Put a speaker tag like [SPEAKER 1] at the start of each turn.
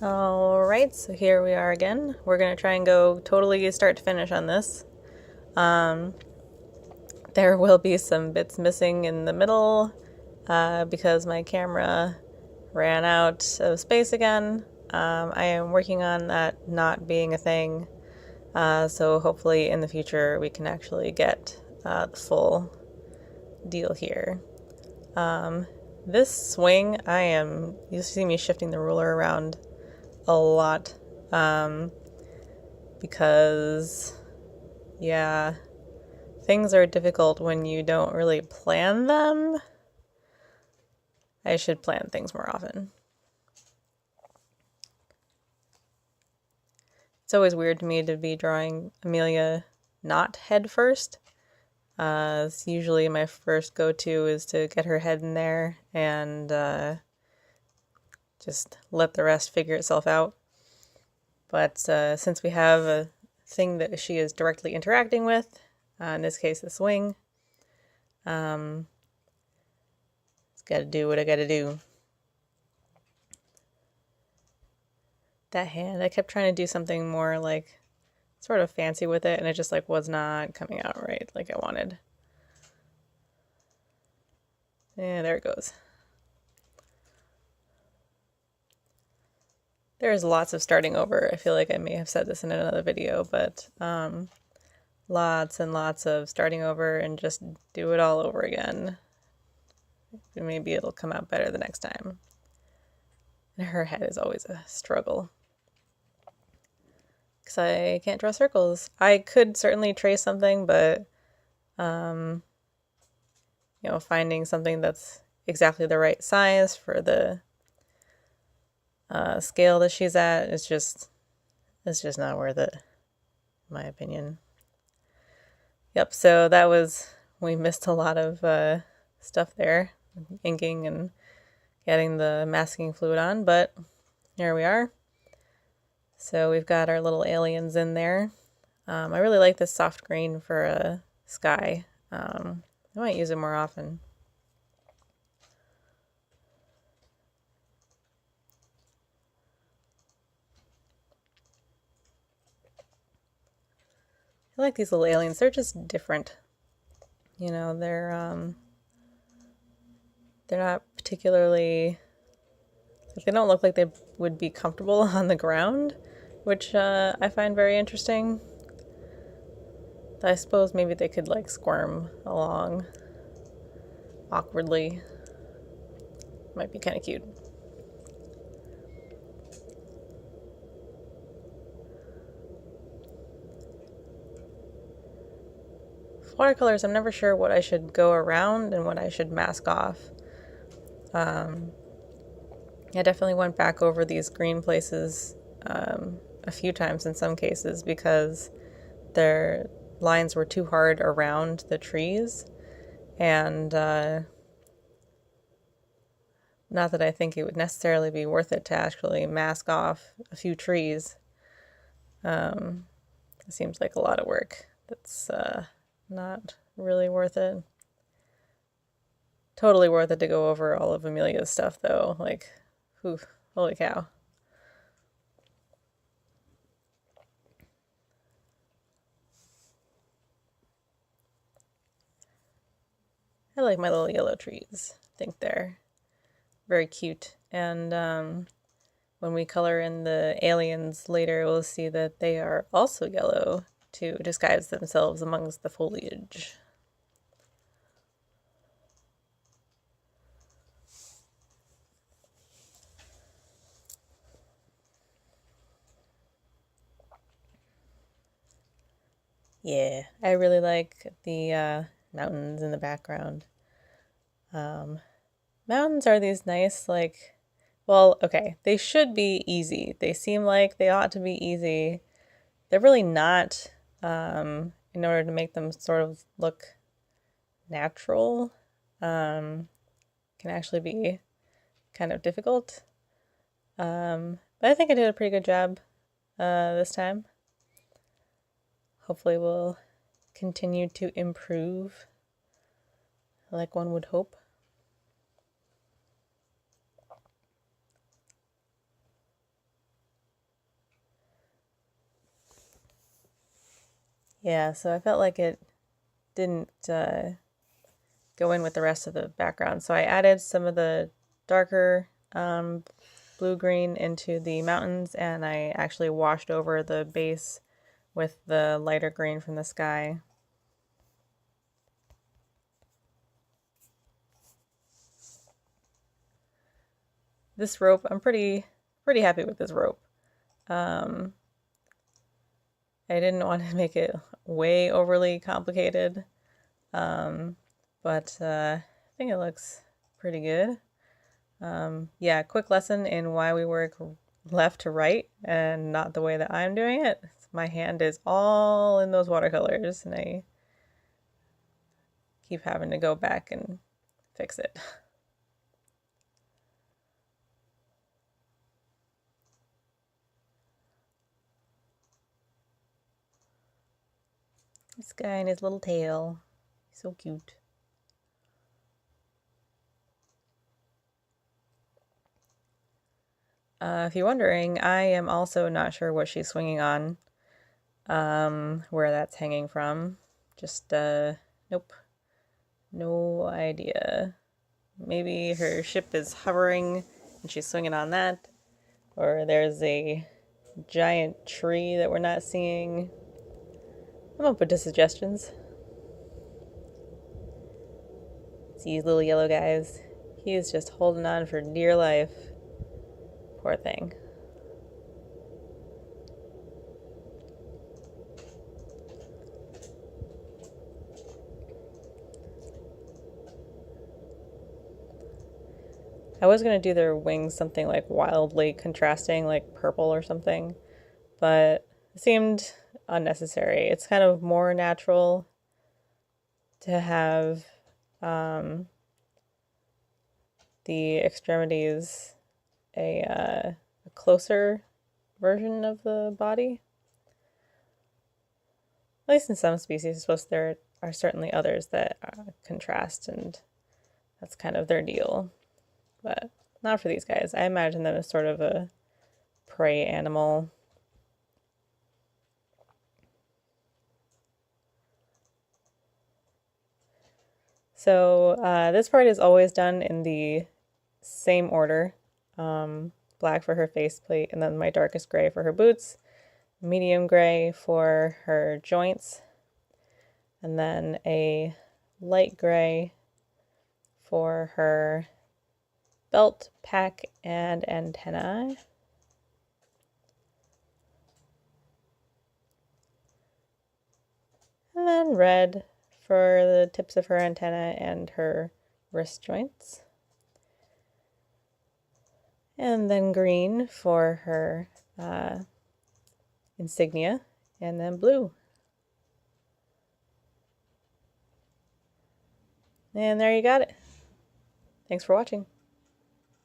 [SPEAKER 1] Alright, so here we are again. We're going to try and go totally start to finish on this. Um, there will be some bits missing in the middle because my camera ran out of space again. I am working on that not being a thing, so hopefully in the future we can actually get the full deal here. This swing, you see me shifting the ruler around a lot because, yeah, things are difficult when you don't really plan them. I should plan things more often. It's always weird to me to be drawing Amelia not head first. It's usually my first go-to is to get her head in there and just let the rest figure itself out. But since we have a thing that she is directly interacting with, in this case the swing, it's gotta do what I gotta do. That hand, I kept trying to do something more like sort of fancy with it, and it just like was not coming out right like I wanted. Yeah, there it goes. There's lots of starting over. I feel like I may have said this in another video, but lots and lots of starting over and just do it all over again. Maybe it'll come out better the next time. And her head is always a struggle, because I can't draw circles. I could certainly trace something, but finding something that's exactly the right size for the scale that she's at is just not worth it, in my opinion. Yep, so we missed a lot of stuff there, inking and getting the masking fluid on, but here we are. So we've got our little aliens in there. I really like this soft green for a sky. I might use it more often. I like these little aliens. They're just different. They're not particularly, they don't look like they would be comfortable on the ground, which I find very interesting. I suppose maybe they could like squirm along awkwardly. Might be kind of cute. Watercolors, I'm never sure what I should go around and what I should mask off. I definitely went back over these green places a few times in some cases because their lines were too hard around the trees, and not that I think it would necessarily be worth it to actually mask off a few trees. It seems like a lot of work that's not really worth it. Totally worth it to go over all of Amelia's stuff though, like, whew, holy cow. I like my little yellow trees. I think they're very cute. And when we color in the aliens later, we'll see that they are also yellow to disguise themselves amongst the foliage. Yeah, I really like the mountains in the background. Mountains are these nice, like, well, okay, they should be easy. They seem like they ought to be easy. They're really not, in order to make them sort of look natural. Can actually be kind of difficult. But I think I did a pretty good job this time. Hopefully we'll continue to improve, like one would hope. Yeah, so I felt like it didn't go in with the rest of the background. So I added some of the darker blue-green into the mountains, and I actually washed over the base with the lighter green from the sky. This rope, I'm pretty happy with this rope. I didn't want to make it way overly complicated, but I think it looks pretty good. Yeah, quick lesson in why we work left to right and not the way that I'm doing it. My hand is all in those watercolors, and I keep having to go back and fix it. This guy and his little tail. He's so cute. If you're wondering, I am also not sure what she's swinging on, where that's hanging from. Just, nope. No idea. Maybe her ship is hovering and she's swinging on that. Or there's a giant tree that we're not seeing. I'm open to suggestions. See these little yellow guys. He is just holding on for dear life. Poor thing. I was going to do their wings something like wildly contrasting, like purple or something, but it seemed unnecessary. It's kind of more natural to have the extremities a closer version of the body. At least in some species, I suppose there are certainly others that contrast, and that's kind of their deal. But not for these guys. I imagine them as sort of a prey animal. So this part is always done in the same order. Black for her faceplate, and then my darkest gray for her boots, medium gray for her joints, and then a light gray for her belt, pack, and antennae. And then red for the tips of her antenna and her wrist joints. And then green for her insignia, and then blue. And there you got it. Thanks for watching.